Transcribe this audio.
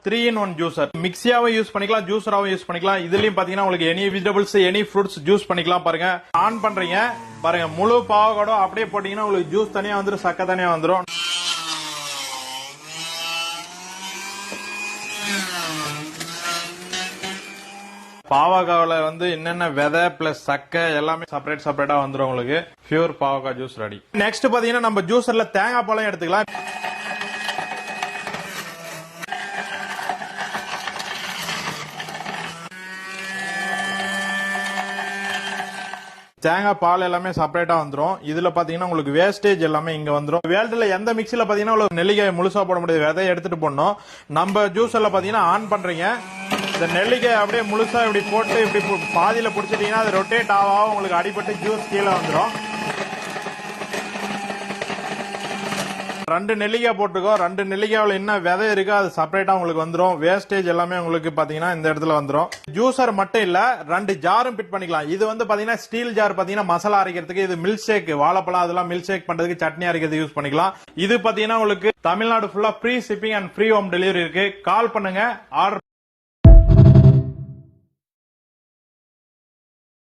3-in-1 juicer. மிக்ஸியாவும் use பண்ணிக்கலாம், ஜூசராவும் use பண்ணிக்கலாம். இதுலயும் பாத்தீங்கன்னா உங்களுக்கு any vegetables any fruits juice பண்ணிக்கலாம். பாருங்க ஆன் பண்றீங்க பாருங்க, முழு பாவக்காடும் அப்படியே போட்டீங்கன்னா உங்களுக்கு ஜூஸ் தனியா வந்துரும், சக்கை தனியா வந்துரும். பாவக்காவில வந்து என்னென்ன விதை பிளஸ் சக்கை எல்லாமே செப்பரேட்டா வந்துரும் உங்களுக்கு. பியூர் பாவக்காய் ஜூஸ் ரெடி. நெக்ஸ்ட் பாத்தீங்கன்னா நம்ம ஜூசர்ல தேங்காய் பழம் எடுத்துக்கலாம். தேங்காய் பால் எல்லாமே செப்பரேட்டா வந்துரும். இதுல பாத்தீங்கன்னா உங்களுக்கு வேஸ்டேஜ் எல்லாமே இங்க வந்துரும். வேல்டுல எந்த மிக்ஸில பாத்தீங்கன்னா உங்களுக்கு நெல்லிக்காய் முழுசா போட முடியாது, விதையை எடுத்துட்டு போடணும். நம்ம ஜூஸ்ல பாத்தீங்கன்னா ஆன் பண்றீங்க, இந்த நெல்லிக்காய் அப்படியே முழுசா இப்படி போட்டு இப்படி பாதியில புடிச்சிட்டீங்கன்னா அது ரொட்டேட் ஆகும், உங்களுக்கு அடிபட்டு ஜூஸ் கீழே வந்துடும். 2 நெல்லிக்காய் போட்டுக்கோ, 2 நெல்லிக்காயில என்ன விதை இருக்கோ அது செப்பரேட்டா உங்களுக்கு வந்துரும். வேஸ்டேஜ் எல்லாமே உங்களுக்கு பாத்தீங்கன்னா இந்த இடத்துல வந்துரும். ஜூசர் மட்டும் இல்ல 2 ஜாரும் பிட் பண்ணிக்கலாம். இது வந்து பாத்தீங்கன்னா ஸ்டீல் ஜார் பாத்தீங்கன்னா மசாலா அரைக்கிறதுக்கு, இது மில்க் ஷேக் வாழைப்பழம் அதெல்லாம் மில்க் ஷேக் பண்றதுக்கு, சட்னி அரைக்கிறதுக்கு யூஸ் பண்ணிக்கலாம். இது பாத்தீங்கன்னா உங்களுக்கு தமிழ்நாடு ஃபுல்லா free shipping and free home delivery இருக்கு. கால் பண்ணுங்க, ஆர்டர்